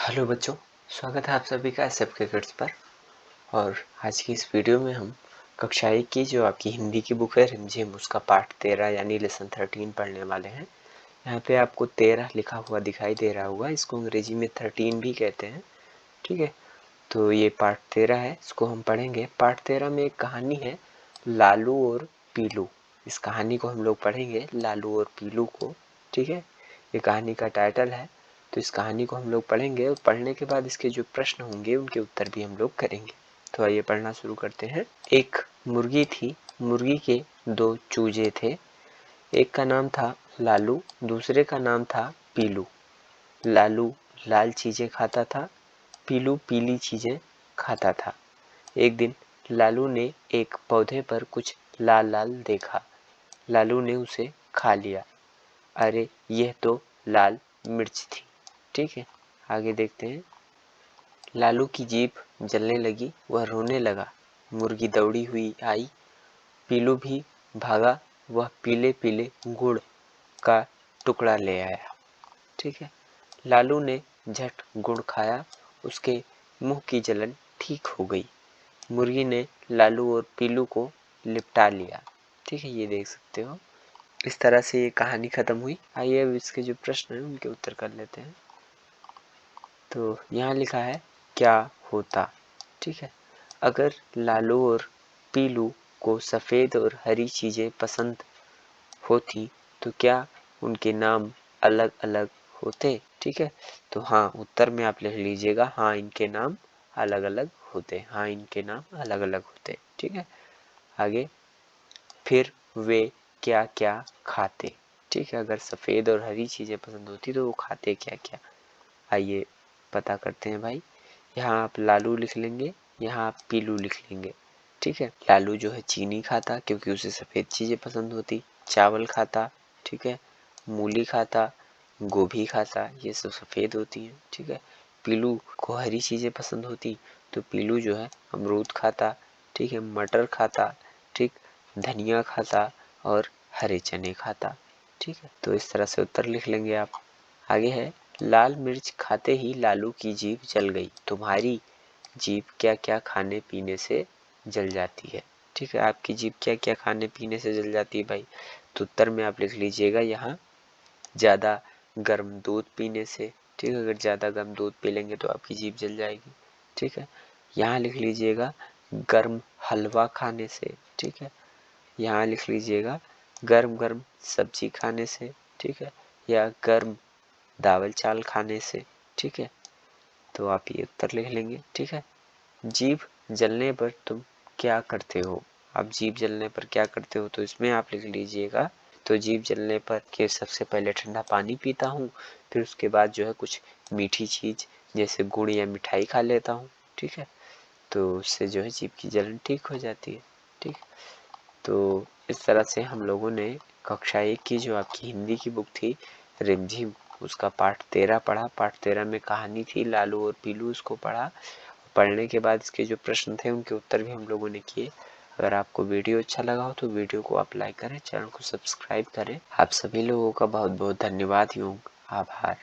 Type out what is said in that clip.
Hello बच्चों, स्वागत है आप सभी का एसएफ क्रिकेट्स पर। और आज की इस वीडियो में हम कक्षा 1 की जो आपकी हिंदी की बुक है रिमझिम, उसका पाठ 13 यानी लेसन 13 पढ़ने वाले हैं। यहाँ पे आपको 13 लिखा हुआ दिखाई दे रहा होगा, इसको अंग्रेजी में 13 भी कहते हैं। ठीक है, तो ये पाठ 13 है, इसको हम पढ़ेंगे। पाठ 13 में एक कहानी है, लालू और पीलू। इस कहानी को हम लोग पढ़ेंगे, लालू और पीलू को। ठीक है, ये कहानी का टाइटल है। तो इस कहानी को हम लोग पढ़ेंगे और पढ़ने के बाद इसके जो प्रश्न होंगे उनके उत्तर भी हम लोग करेंगे। तो आइए पढ़ना शुरू करते हैं। एक मुर्गी थी, मुर्गी के 2 चूजे थे। एक का नाम था लालू, दूसरे का नाम था पीलू। लालू लाल चीजें खाता था, पीलू पीली चीजें खाता था। एक दिन लालू ने एक पौधे पर कुछ लाल लाल देखा। लालू ने उसे खा लिया। अरे यह तो लाल मिर्च थी। ठीक है, आगे देखते हैं। लालू की जीभ जलने लगी, वह रोने लगा। मुर्गी दौड़ी हुई आई, पीलू भी भागा, वह पीले पीले गुड़ का टुकड़ा ले आया। ठीक है, लालू ने झट गुड़ खाया, उसके मुंह की जलन ठीक हो गई। मुर्गी ने लालू और पीलू को लिपटा लिया। ठीक है, ये देख सकते हो। इस तरह से ये कहानी खत्म हुई। आइए अब इसके जो प्रश्न हैं उनके उत्तर कर लेते हैं। तो यहाँ लिखा है क्या होता। ठीक है, अगर लालू और पीलू को सफ़ेद और हरी चीज़ें पसंद होती तो क्या उनके नाम अलग अलग होते। ठीक है, तो हाँ, उत्तर में आप लिख लीजिएगा, हाँ इनके नाम अलग अलग होते, हाँ इनके नाम अलग अलग होते। ठीक है, आगे, फिर वे क्या क्या खाते। ठीक है, अगर सफ़ेद और हरी चीज़ें पसंद होती तो वो खाते क्या क्या। आइए पता करते हैं भाई। यहाँ आप लालू लिख लेंगे, यहाँ आप पीलू लिख लेंगे। ठीक है, लालू जो है चीनी खाता क्योंकि उसे सफ़ेद चीज़ें पसंद होती। चावल खाता, ठीक है, मूली खाता, गोभी खाता, ये सब सफ़ेद होती हैं। ठीक है, पीलू को हरी चीज़ें पसंद होती तो पीलू जो है अमरूद खाता, ठीक है, मटर खाता, ठीक, धनिया खाता और हरे चने खाता। ठीक है, तो इस तरह से उत्तर लिख लेंगे आप। आगे है, लाल मिर्च खाते ही लालू की जीभ जल गई। तुम्हारी जीभ क्या क्या खाने पीने से जल जाती है। ठीक है, आपकी जीभ क्या क्या खाने पीने से जल जाती है भाई। तो उत्तर में आप लिख लीजिएगा यहाँ ज़्यादा गर्म दूध पीने से। ठीक है, अगर ज़्यादा गर्म दूध पी लेंगे तो आपकी जीभ जल जाएगी। ठीक है, यहाँ लिख लीजिएगा गर्म हलवा खाने से। ठीक है, यहाँ लिख लीजिएगा गर्म गर्म सब्जी खाने से। ठीक है, या गर्म दावल चावल खाने से। ठीक है, तो आप ये उत्तर लिख लेंगे। ठीक है, जीभ जलने पर तुम क्या करते हो। आप जीभ जलने पर क्या करते हो, तो इसमें आप लिख लीजिएगा, तो जीभ जलने पर के सबसे पहले ठंडा पानी पीता हूँ, फिर उसके बाद जो है कुछ मीठी चीज़ जैसे गुड़ या मिठाई खा लेता हूँ। ठीक है, तो उससे जो है जीभ की जलन ठीक हो जाती है। ठीक, तो इस तरह से हम लोगों ने कक्षा 1 की जो आपकी हिंदी की बुक थी रिमझिम, उसका पाठ 13 पढ़ा। पाठ 13 में कहानी थी लालू और पीलू, उसको पढ़ा। पढ़ने के बाद इसके जो प्रश्न थे उनके उत्तर भी हम लोगों ने किए। अगर आपको वीडियो अच्छा लगा हो तो वीडियो को आप लाइक करें, चैनल को सब्सक्राइब करें। आप सभी लोगों का बहुत बहुत धन्यवाद एवं आभार।